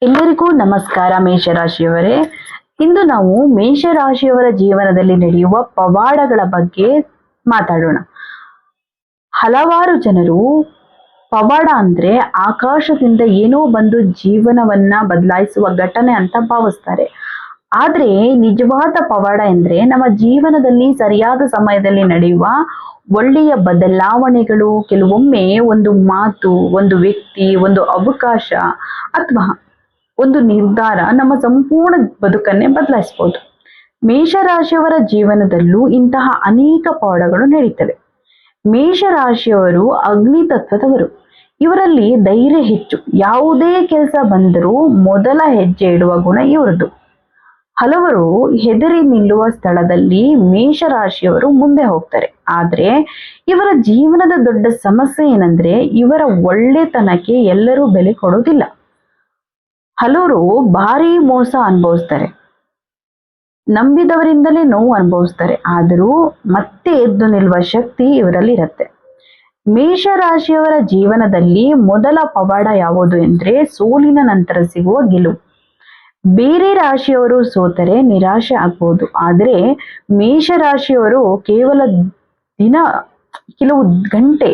ಎಲ್ಲರಿಗೂ ನಮಸ್ಕಾರ ಮೇಷರಾಶಿಯವರೇ. ಇಂದು ನಾವು ಮೇಷರಾಶಿಯವರ ಜೀವನದಲ್ಲಿ ನಡೆಯುವ ಪವಾಡಗಳ ಬಗ್ಗೆ ಮಾತಾಡೋಣ. ಹಲವಾರು ಜನರು ಪವಾಡ ಅಂದ್ರೆ ಆಕಾಶದಿಂದ ಏನೋ ಬಂದು ಜೀವನವನ್ನ ಬದಲಾಯಿಸುವ ಘಟನೆ ಅಂತ ಭಾವಿಸ್ತಾರೆ. ಆದ್ರೆ ನಿಜವಾದ ಪವಾಡ ಎಂದ್ರೆ ನಮ್ಮ ಜೀವನದಲ್ಲಿ ಸರಿಯಾದ ಸಮಯದಲ್ಲಿ ನಡೆಯುವ ಒಳ್ಳೆಯ ಬದಲಾವಣೆಗಳು. ಕೆಲವೊಮ್ಮೆ ಒಂದು ಮಾತು, ಒಂದು ವ್ಯಕ್ತಿ, ಒಂದು ಅವಕಾಶ ಅಥವಾ ಒಂದು ನಿರ್ಧಾರ ನಮ್ಮ ಸಂಪೂರ್ಣ ಬದುಕನ್ನೇ ಬದಲಾಯಿಸಬಹುದು. ಮೇಷರಾಶಿಯವರ ಜೀವನದಲ್ಲೂ ಇಂತಹ ಅನೇಕ ಪವಾಡಗಳು ನಡೀತವೆ. ಮೇಷರಾಶಿಯವರು ಅಗ್ನಿ ತತ್ವದವರು. ಇವರಲ್ಲಿ ಧೈರ್ಯ ಹೆಚ್ಚು. ಯಾವುದೇ ಕೆಲಸ ಬಂದರೂ ಮೊದಲ ಹೆಜ್ಜೆ ಇಡುವ ಗುಣ ಇವರದು. ಹಲವರು ಹೆದರಿ ನಿಲ್ಲುವ ಸ್ಥಳದಲ್ಲಿ ಮೇಷರಾಶಿಯವರು ಮುಂದೆ ಹೋಗ್ತಾರೆ. ಆದ್ರೆ ಇವರ ಜೀವನದ ದೊಡ್ಡ ಸಮಸ್ಯೆ ಏನಂದ್ರೆ ಇವರ ಒಳ್ಳೆತನಕ್ಕೆ ಎಲ್ಲರೂ ಬೆಲೆ ಕೊಡೋದಿಲ್ಲ. ಹಲವರು ಭಾರಿ ಮೋಸ ಅನುಭವಿಸ್ತಾರೆ, ನಂಬಿದವರಿಂದಲೇ ನೋವು ಅನುಭವಿಸ್ತಾರೆ. ಆದರೂ ಮತ್ತೆ ಎದ್ದು ನಿಲ್ಲುವ ಶಕ್ತಿ ಇವರಲ್ಲಿ ಇರುತ್ತೆ. ಮೇಷರಾಶಿಯವರ ಜೀವನದಲ್ಲಿ ಮೊದಲ ಪವಾಡ ಯಾವುದು ಎಂದ್ರೆ ಸೋಲಿನ ನಂತರ ಸಿಗುವ ಗೆಲುವು. ಬೇರೆ ರಾಶಿಯವರು ಸೋತರೆ ನಿರಾಶೆ ಆಗ್ಬಹುದು, ಆದರೆ ಮೇಷರಾಶಿಯವರು ಕೇವಲ ಕೆಲವು ಗಂಟೆ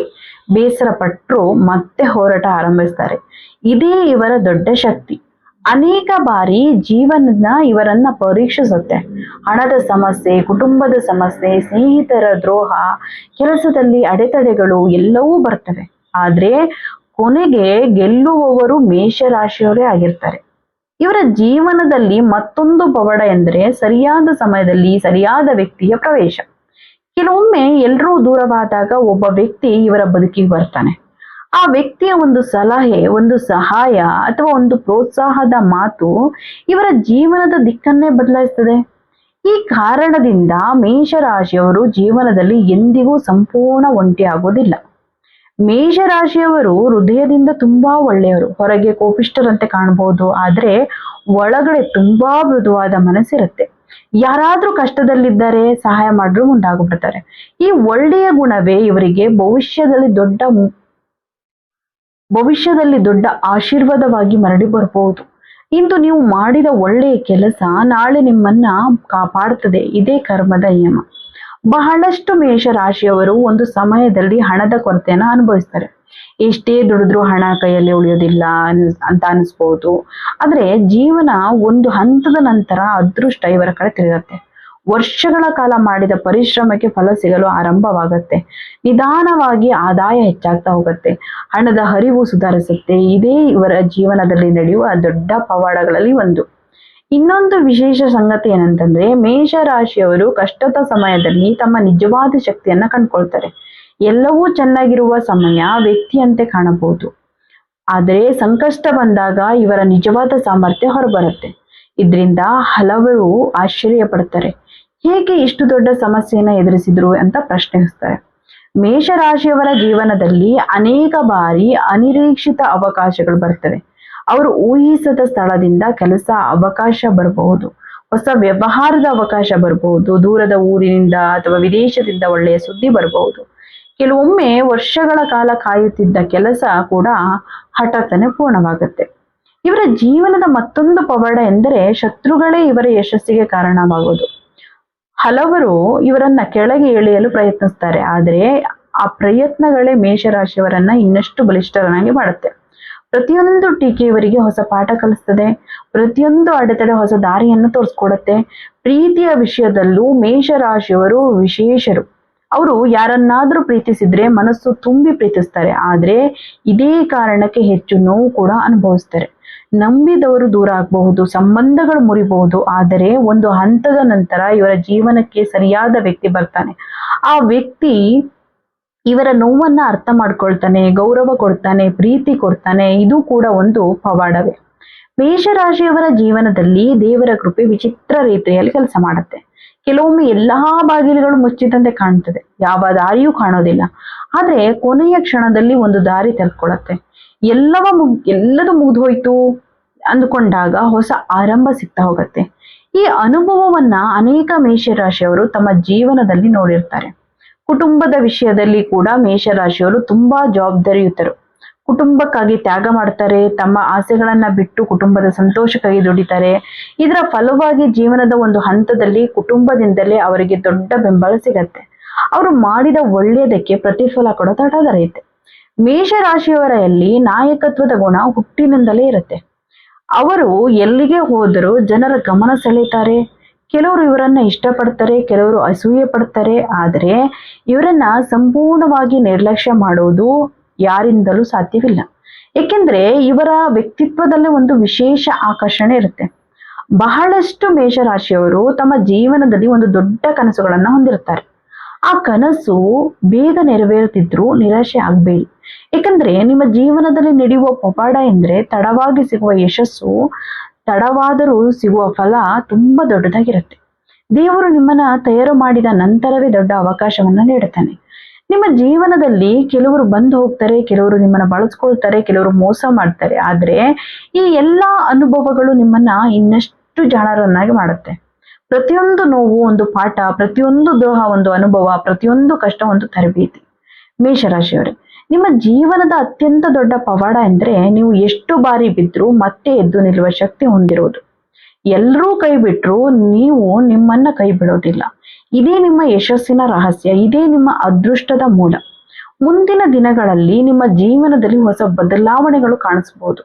ಬೇಸರ ಪಟ್ಟರು ಮತ್ತೆ ಹೋರಾಟ ಆರಂಭಿಸ್ತಾರೆ. ಇದೇ ಇವರ ದೊಡ್ಡ ಶಕ್ತಿ. ಅನೇಕ ಬಾರಿ ಜೀವನ ಇವರನ್ನ ಪರೀಕ್ಷಿಸುತ್ತೆ. ಹಣದ ಸಮಸ್ಯೆ, ಕುಟುಂಬದ ಸಮಸ್ಯೆ, ಸ್ನೇಹಿತರ ದ್ರೋಹ, ಕೆಲಸದಲ್ಲಿ ಅಡೆತಡೆಗಳು ಎಲ್ಲವೂ ಬರ್ತವೆ. ಆದ್ರೆ ಕೊನೆಗೆ ಗೆಲ್ಲುವವರು ಮೇಷರಾಶಿಯವರೇ ಆಗಿರ್ತಾರೆ. ಇವರ ಜೀವನದಲ್ಲಿ ಮತ್ತೊಂದು ಪವಾಡ ಎಂದರೆ ಸರಿಯಾದ ಸಮಯದಲ್ಲಿ ಸರಿಯಾದ ವ್ಯಕ್ತಿಯ ಪ್ರವೇಶ. ಕೆಲವೊಮ್ಮೆ ಎಲ್ಲರೂ ದೂರವಾದಾಗ ಒಬ್ಬ ವ್ಯಕ್ತಿ ಇವರ ಬದುಕಿಗೆ ಬರ್ತಾನೆ. ಆ ವ್ಯಕ್ತಿಯ ಒಂದು ಸಲಹೆ, ಒಂದು ಸಹಾಯ ಅಥವಾ ಒಂದು ಪ್ರೋತ್ಸಾಹದ ಮಾತು ಇವರ ಜೀವನದ ದಿಕ್ಕನ್ನೇ ಬದಲಾಯಿಸ್ತದೆ. ಈ ಕಾರಣದಿಂದ ಮೇಷರಾಶಿಯವರು ಜೀವನದಲ್ಲಿ ಎಂದಿಗೂ ಸಂಪೂರ್ಣ ಒಂಟಿ ಆಗೋದಿಲ್ಲ. ಮೇಷರಾಶಿಯವರು ಹೃದಯದಿಂದ ತುಂಬಾ ಒಳ್ಳೆಯವರು. ಹೊರಗೆ ಕೋಪಿಷ್ಠರಂತೆ ಕಾಣಬಹುದು, ಆದ್ರೆ ಒಳಗಡೆ ತುಂಬಾ ಮೃದುವಾದ ಮನಸ್ಸಿರುತ್ತೆ. ಯಾರಾದ್ರೂ ಕಷ್ಟದಲ್ಲಿದ್ದರೆ ಸಹಾಯ ಮಾಡಿದ್ರು ಮುಂದಾಗ್ಬಿಡ್ತಾರೆ. ಈ ಒಳ್ಳೆಯ ಗುಣವೇ ಇವರಿಗೆ ಭವಿಷ್ಯದಲ್ಲಿ ದೊಡ್ಡ ಆಶೀರ್ವಾದವಾಗಿ ಮರಳಿ ಬರಬಹುದು. ಇಂದು ನೀವು ಮಾಡಿದ ಒಳ್ಳೆಯ ಕೆಲಸ ನಾಳೆ ನಿಮ್ಮನ್ನ ಕಾಪಾಡುತ್ತದೆ. ಇದೇ ಕರ್ಮದ ನಿಯಮ. ಬಹಳಷ್ಟು ಮೇಷರಾಶಿಯವರು ಒಂದು ಸಮಯದಲ್ಲಿ ಹಣದ ಕೊರತೆಯನ್ನು ಅನುಭವಿಸ್ತಾರೆ. ಎಷ್ಟೇ ದುಡಿದ್ರೂ ಹಣ ಕೈಯಲ್ಲಿ ಉಳಿಯೋದಿಲ್ಲ ಅಂತ ಅನಿಸ್ಬೋದು. ಆದ್ರೆ ಜೀವನ ಒಂದು ಹಂತದ ನಂತರ ಅದೃಷ್ಟ ಇವರ ಕಡೆ ತಿರುಗತ್ತೆ. ವರ್ಷಗಳ ಕಾಲ ಮಾಡಿದ ಪರಿಶ್ರಮಕ್ಕೆ ಫಲ ಸಿಗಲು ಆರಂಭವಾಗತ್ತೆ. ನಿಧಾನವಾಗಿ ಆದಾಯ ಹೆಚ್ಚಾಗ್ತಾ ಹೋಗುತ್ತೆ. ಹಣದ ಹರಿವು ಸುಧಾರಿಸುತ್ತೆ. ಇದೇ ಇವರ ಜೀವನದಲ್ಲಿ ನಡೆಯುವ ದೊಡ್ಡ ಪವಾಡಗಳಲ್ಲಿ ಒಂದು. ಇನ್ನೊಂದು ವಿಶೇಷ ಸಂಗತಿ ಏನಂತಂದ್ರೆ ಮೇಷರಾಶಿಯವರು ಕಷ್ಟದ ಸಮಯದಲ್ಲಿ ತಮ್ಮ ನಿಜವಾದ ಶಕ್ತಿಯನ್ನ ಕಂಡುಕೊಳ್ತಾರೆ. ಎಲ್ಲವೂ ಚೆನ್ನಾಗಿರುವ ಸಮಯ ವ್ಯಕ್ತಿಯಂತೆ ಕಾಣಬಹುದು, ಆದರೆ ಸಂಕಷ್ಟ ಬಂದಾಗ ಇವರ ನಿಜವಾದ ಸಾಮರ್ಥ್ಯ ಹೊರಬರುತ್ತೆ. ಇದರಿಂದ ಹಲವರು ಆಶ್ಚರ್ಯ ಪಡ್ತಾರೆ. ಹೇಗೆ ಇಷ್ಟು ದೊಡ್ಡ ಸಮಸ್ಯೆಯನ್ನ ಎದುರಿಸಿದ್ರು ಅಂತ ಪ್ರಶ್ನಿಸ್ತಾರೆ. ಮೇಷರಾಶಿಯವರ ಜೀವನದಲ್ಲಿ ಅನೇಕ ಬಾರಿ ಅನಿರೀಕ್ಷಿತ ಅವಕಾಶಗಳು ಬರ್ತವೆ. ಅವರು ಊಹಿಸದ ಸ್ಥಳದಿಂದ ಕೆಲಸ ಅವಕಾಶ ಬರಬಹುದು, ಹೊಸ ವ್ಯವಹಾರದ ಅವಕಾಶ ಬರಬಹುದು, ದೂರದ ಊರಿನಿಂದ ಅಥವಾ ವಿದೇಶದಿಂದ ಒಳ್ಳೆಯ ಸುದ್ದಿ ಬರಬಹುದು. ಕೆಲವೊಮ್ಮೆ ವರ್ಷಗಳ ಕಾಲ ಕಾಯುತ್ತಿದ್ದ ಕೆಲಸ ಕೂಡ ಹಠಾತ್ತನೆ ಪೂರ್ಣವಾಗುತ್ತೆ. ಇವರ ಜೀವನದ ಮತ್ತೊಂದು ಪವಾಡ ಎಂದರೆ ಶತ್ರುಗಳೇ ಇವರ ಯಶಸ್ಸಿಗೆ ಕಾರಣವಾಗುವುದು. ಹಲವರು ಇವರನ್ನ ಕೆಳಗೆ ಎಳೆಯಲು ಪ್ರಯತ್ನಿಸ್ತಾರೆ, ಆದರೆ ಆ ಪ್ರಯತ್ನಗಳೇ ಮೇಷರಾಶಿಯವರನ್ನ ಇನ್ನಷ್ಟು ಬಲಿಷ್ಠರನ್ನಾಗಿ ಮಾಡುತ್ತೆ. ಪ್ರತಿಯೊಂದು ಟೀಕೆ ಇವರಿಗೆ ಹೊಸ ಪಾಠ ಕಲಿಸ್ತದೆ. ಪ್ರತಿಯೊಂದು ಅಡೆತಡೆ ಹೊಸ ದಾರಿಯನ್ನು ತೋರಿಸ್ಕೊಡುತ್ತೆ. ಪ್ರೀತಿಯ ವಿಷಯದಲ್ಲೂ ಮೇಷರಾಶಿಯವರು ವಿಶೇಷರು. ಅವರು ಯಾರನ್ನಾದ್ರೂ ಪ್ರೀತಿಸಿದ್ರೆ ಮನಸ್ಸು ತುಂಬಿ ಪ್ರೀತಿಸ್ತಾರೆ, ಆದ್ರೆ ಇದೇ ಕಾರಣಕ್ಕೆ ಹೆಚ್ಚು ನೋವು ಕೂಡ ಅನುಭವಿಸ್ತಾರೆ. ನಂಬಿದವರು ದೂರ ಆಗಬಹುದು, ಸಂಬಂಧಗಳು ಮುರಿಬಹುದು, ಆದರೆ ಒಂದು ಹಂತದ ನಂತರ ಇವರ ಜೀವನಕ್ಕೆ ಸರಿಯಾದ ವ್ಯಕ್ತಿ ಬರ್ತಾನೆ. ಆ ವ್ಯಕ್ತಿ ಇವರ ನೋವನ್ನ ಅರ್ಥ ಮಾಡ್ಕೊಳ್ತಾನೆ, ಗೌರವ ಕೊಡ್ತಾನೆ, ಪ್ರೀತಿ ಕೊಡ್ತಾನೆ. ಇದು ಕೂಡ ಒಂದು ಪವಾಡವೇ. ಮೇಷರಾಶಿಯವರ ಜೀವನದಲ್ಲಿ ದೇವರ ಕೃಪೆ ವಿಚಿತ್ರ ರೀತಿಯಲ್ಲಿ ಕೆಲಸ ಮಾಡುತ್ತೆ. ಕೆಲವೊಮ್ಮೆ ಎಲ್ಲಾ ಬಾಗಿಲುಗಳು ಮುಚ್ಚಿದಂತೆ ಕಾಣ್ತದೆ, ಯಾವ ದಾರಿಯೂ ಕಾಣೋದಿಲ್ಲ. ಆದ್ರೆ ಕೊನೆಯ ಕ್ಷಣದಲ್ಲಿ ಒಂದು ದಾರಿ ತೆರೆದುಕೊಳ್ಳುತ್ತೆ. ಎಲ್ಲದೂ ಮುಗ್ದು ಹೋಯ್ತು ಅಂದುಕೊಂಡಾಗ ಹೊಸ ಆರಂಭ ಸಿಗ್ತಾ ಹೋಗುತ್ತೆ. ಈ ಅನುಭವವನ್ನ ಅನೇಕ ಮೇಷರಾಶಿಯವರು ತಮ್ಮ ಜೀವನದಲ್ಲಿ ನೋಡಿರ್ತಾರೆ. ಕುಟುಂಬದ ವಿಷಯದಲ್ಲಿ ಕೂಡ ಮೇಷರಾಶಿಯವರು ತುಂಬಾ ಜವಾಬ್ದಾರಿಯುತರು. ಕುಟುಂಬಕ್ಕಾಗಿ ತ್ಯಾಗ ಮಾಡ್ತಾರೆ, ತಮ್ಮ ಆಸೆಗಳನ್ನ ಬಿಟ್ಟು ಕುಟುಂಬದ ಸಂತೋಷಕ್ಕಾಗಿ ದುಡಿತಾರೆ. ಇದರ ಫಲವಾಗಿ ಜೀವನದ ಒಂದು ಹಂತದಲ್ಲಿ ಕುಟುಂಬದಿಂದಲೇ ಅವರಿಗೆ ದೊಡ್ಡ ಬೆಂಬಲ ಸಿಗತ್ತೆ. ಅವರು ಮಾಡಿದ ಒಳ್ಳೆಯದಕ್ಕೆ ಪ್ರತಿಫಲ ಕೂಡ ತಡದರೈತೆ. ಮೇಷರಾಶಿಯವರಲ್ಲಿ ನಾಯಕತ್ವದ ಗುಣ ಹುಟ್ಟಿನಿಂದಲೇ ಇರುತ್ತೆ. ಅವರು ಎಲ್ಲಿಗೆ ಹೋದರೂ ಜನರ ಗಮನ ಸೆಳೀತಾರೆ. ಕೆಲವರು ಇವರನ್ನ ಇಷ್ಟಪಡ್ತಾರೆ, ಕೆಲವರು ಅಸೂಯೆ ಪಡ್ತಾರೆ. ಆದರೆ ಇವರನ್ನ ಸಂಪೂರ್ಣವಾಗಿ ನಿರ್ಲಕ್ಷ್ಯ ಮಾಡೋದು ಯಾರಿಂದಲೂ ಸಾಧ್ಯವಿಲ್ಲ. ಏಕೆಂದ್ರೆ ಇವರ ವ್ಯಕ್ತಿತ್ವದಲ್ಲಿ ಒಂದು ವಿಶೇಷ ಆಕರ್ಷಣೆ ಇರುತ್ತೆ. ಬಹಳಷ್ಟು ಮೇಷರಾಶಿಯವರು ತಮ್ಮ ಜೀವನದಲ್ಲಿ ಒಂದು ದೊಡ್ಡ ಕನಸುಗಳನ್ನ ಹೊಂದಿರ್ತಾರೆ. ಆ ಕನಸು ಬೇಗ ನೆರವೇರುತ್ತಿದ್ರೂ ನಿರಾಶೆ ಆಗ್ಬೇಡಿ. ಏಕೆಂದ್ರೆ ನಿಮ್ಮ ಜೀವನದಲ್ಲಿ ನಡೆಯುವ ಪವಾಡ ಎಂದ್ರೆ ತಡವಾಗಿ ಸಿಗುವ ಯಶಸ್ಸು, ತಡವಾದರೂ ಸಿಗುವ ಫಲ ತುಂಬಾ ದೊಡ್ಡದಾಗಿರುತ್ತೆ. ದೇವರು ನಿಮ್ಮನ್ನ ತಯಾರು ಮಾಡಿದ ನಂತರವೇ ದೊಡ್ಡ ಅವಕಾಶವನ್ನ ನೀಡುತ್ತಾನೆ. ನಿಮ್ಮ ಜೀವನದಲ್ಲಿ ಕೆಲವರು ಬಂದು ಹೋಗ್ತಾರೆ, ಕೆಲವರು ನಿಮ್ಮನ್ನ ಬಳಸ್ಕೊಳ್ತಾರೆ, ಕೆಲವರು ಮೋಸ ಮಾಡ್ತಾರೆ. ಆದ್ರೆ ಈ ಎಲ್ಲಾ ಅನುಭವಗಳು ನಿಮ್ಮನ್ನ ಇನ್ನಷ್ಟು ಜಾಣರನ್ನಾಗಿ ಮಾಡುತ್ತೆ. ಪ್ರತಿಯೊಂದು ನೋವು ಒಂದು ಪಾಠ, ಪ್ರತಿಯೊಂದು ದ್ರೋಹ ಒಂದು ಅನುಭವ, ಪ್ರತಿಯೊಂದು ಕಷ್ಟ ಒಂದು ತರಬೇತಿ. ಮೇಷರಾಶಿಯವರೇ, ನಿಮ್ಮ ಜೀವನದ ಅತ್ಯಂತ ದೊಡ್ಡ ಪವಾಡ ಎಂದ್ರೆ ನೀವು ಎಷ್ಟು ಬಾರಿ ಬಿದ್ರೂ ಮತ್ತೆ ಎದ್ದು ನಿಲ್ಲುವ ಶಕ್ತಿ ಹೊಂದಿರೋದು. ಎಲ್ಲರೂ ಕೈ ಬಿಟ್ರು ನೀವು ನಿಮ್ಮನ್ನ ಕೈ ಬಿಡೋದಿಲ್ಲ. ಇದೇ ನಿಮ್ಮ ಯಶಸ್ಸಿನ ರಹಸ್ಯ, ಇದೇ ನಿಮ್ಮ ಅದೃಷ್ಟದ ಮೂಲ. ಮುಂದಿನ ದಿನಗಳಲ್ಲಿ ನಿಮ್ಮ ಜೀವನದಲ್ಲಿ ಹೊಸ ಬದಲಾವಣೆಗಳು ಕಾಣಿಸಬಹುದು.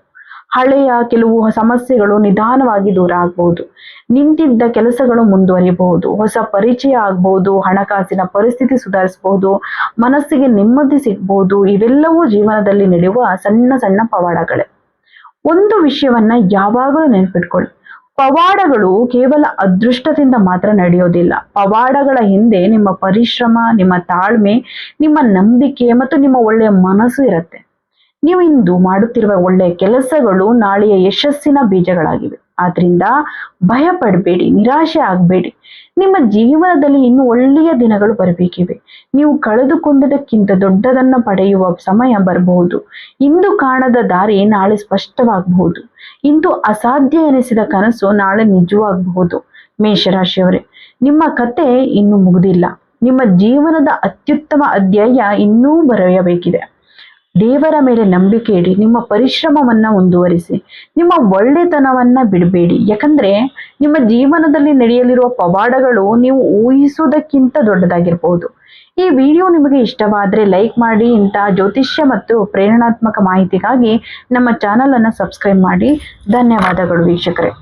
ಹಳೆಯ ಕೆಲವು ಸಮಸ್ಯೆಗಳು ನಿಧಾನವಾಗಿ ದೂರ ಆಗ್ಬಹುದು. ನಿಂತಿದ್ದ ಕೆಲಸಗಳು ಮುಂದುವರಿಬಹುದು. ಹೊಸ ಪರಿಚಯ ಆಗ್ಬಹುದು. ಹಣಕಾಸಿನ ಪರಿಸ್ಥಿತಿ ಸುಧಾರಿಸಬಹುದು. ಮನಸ್ಸಿಗೆ ನೆಮ್ಮದಿ ಸಿಗ್ಬಹುದು. ಇವೆಲ್ಲವೂ ಜೀವನದಲ್ಲಿ ನಡೆಯುವ ಸಣ್ಣ ಸಣ್ಣ ಪವಾಡಗಳೇ. ಒಂದು ವಿಷಯವನ್ನ ಯಾವಾಗಲೂ ನೆನಪಿಟ್ಕೊಳ್ಳಿ, ಪವಾಡಗಳು ಕೇವಲ ಅದೃಷ್ಟದಿಂದ ಮಾತ್ರ ನಡೆಯೋದಿಲ್ಲ. ಪವಾಡಗಳ ಹಿಂದೆ ನಿಮ್ಮ ಪರಿಶ್ರಮ, ನಿಮ್ಮ ತಾಳ್ಮೆ, ನಿಮ್ಮ ನಂಬಿಕೆ ಮತ್ತು ನಿಮ್ಮ ಒಳ್ಳೆಯ ಮನಸ್ಸು ಇರುತ್ತೆ. ನೀವು ಇಂದು ಮಾಡುತ್ತಿರುವ ಒಳ್ಳೆಯ ಕೆಲಸಗಳು ನಾಳೆಯ ಯಶಸ್ಸಿನ ಬೀಜಗಳಾಗಿವೆ. ಆದ್ರಿಂದ ಭಯ ಪಡಬೇಡಿ, ನಿರಾಶೆ ಆಗಬೇಡಿ. ನಿಮ್ಮ ಜೀವನದಲ್ಲಿ ಇನ್ನು ಒಳ್ಳೆಯ ದಿನಗಳು ಬರಬೇಕಿವೆ. ನೀವು ಕಳೆದುಕೊಂಡದಕ್ಕಿಂತ ದೊಡ್ಡದನ್ನ ಪಡೆಯುವ ಸಮಯ ಬರಬಹುದು. ಇಂದು ಕಾಣದ ದಾರಿ ನಾಳೆ ಸ್ಪಷ್ಟವಾಗಬಹುದು. ಇಂದು ಅಸಾಧ್ಯ ಎನಿಸಿದ ಕನಸು ನಾಳೆ ನಿಜವಾಗಬಹುದು. ಮೇಷರಾಶಿಯವರೇ, ನಿಮ್ಮ ಕತೆ ಇನ್ನೂ ಮುಗಿದಿಲ್ಲ. ನಿಮ್ಮ ಜೀವನದ ಅತ್ಯುತ್ತಮ ಅಧ್ಯಾಯ ಇನ್ನೂ ಬರೆಯಬೇಕಿದೆ. ದೇವರ ಮೇಲೆ ನಂಬಿಕೆ ಇಡಿ. ನಿಮ್ಮ ಪರಿಶ್ರಮವನ್ನ ಮುಂದುವರಿಸಿ. ನಿಮ್ಮ ಒಳ್ಳೆತನವನ್ನ ಬಿಡಬೇಡಿ. ಯಾಕಂದ್ರೆ ನಿಮ್ಮ ಜೀವನದಲ್ಲಿ ನಡೆಯಲಿರುವ ಪವಾಡಗಳು ನೀವು ಊಹಿಸುವುದಕ್ಕಿಂತ ದೊಡ್ಡದಾಗಿರ್ಬಹುದು. ಈ ವಿಡಿಯೋ ನಿಮಗೆ ಇಷ್ಟವಾದ್ರೆ ಲೈಕ್ ಮಾಡಿ. ಇಂತಹ ಜ್ಯೋತಿಷ್ಯ ಮತ್ತು ಪ್ರೇರಣಾತ್ಮಕ ಮಾಹಿತಿಗಾಗಿ ನಮ್ಮ ಚಾನಲ್ ಅನ್ನು ಸಬ್ಸ್ಕ್ರೈಬ್ ಮಾಡಿ. ಧನ್ಯವಾದಗಳು ವೀಕ್ಷಕರೇ.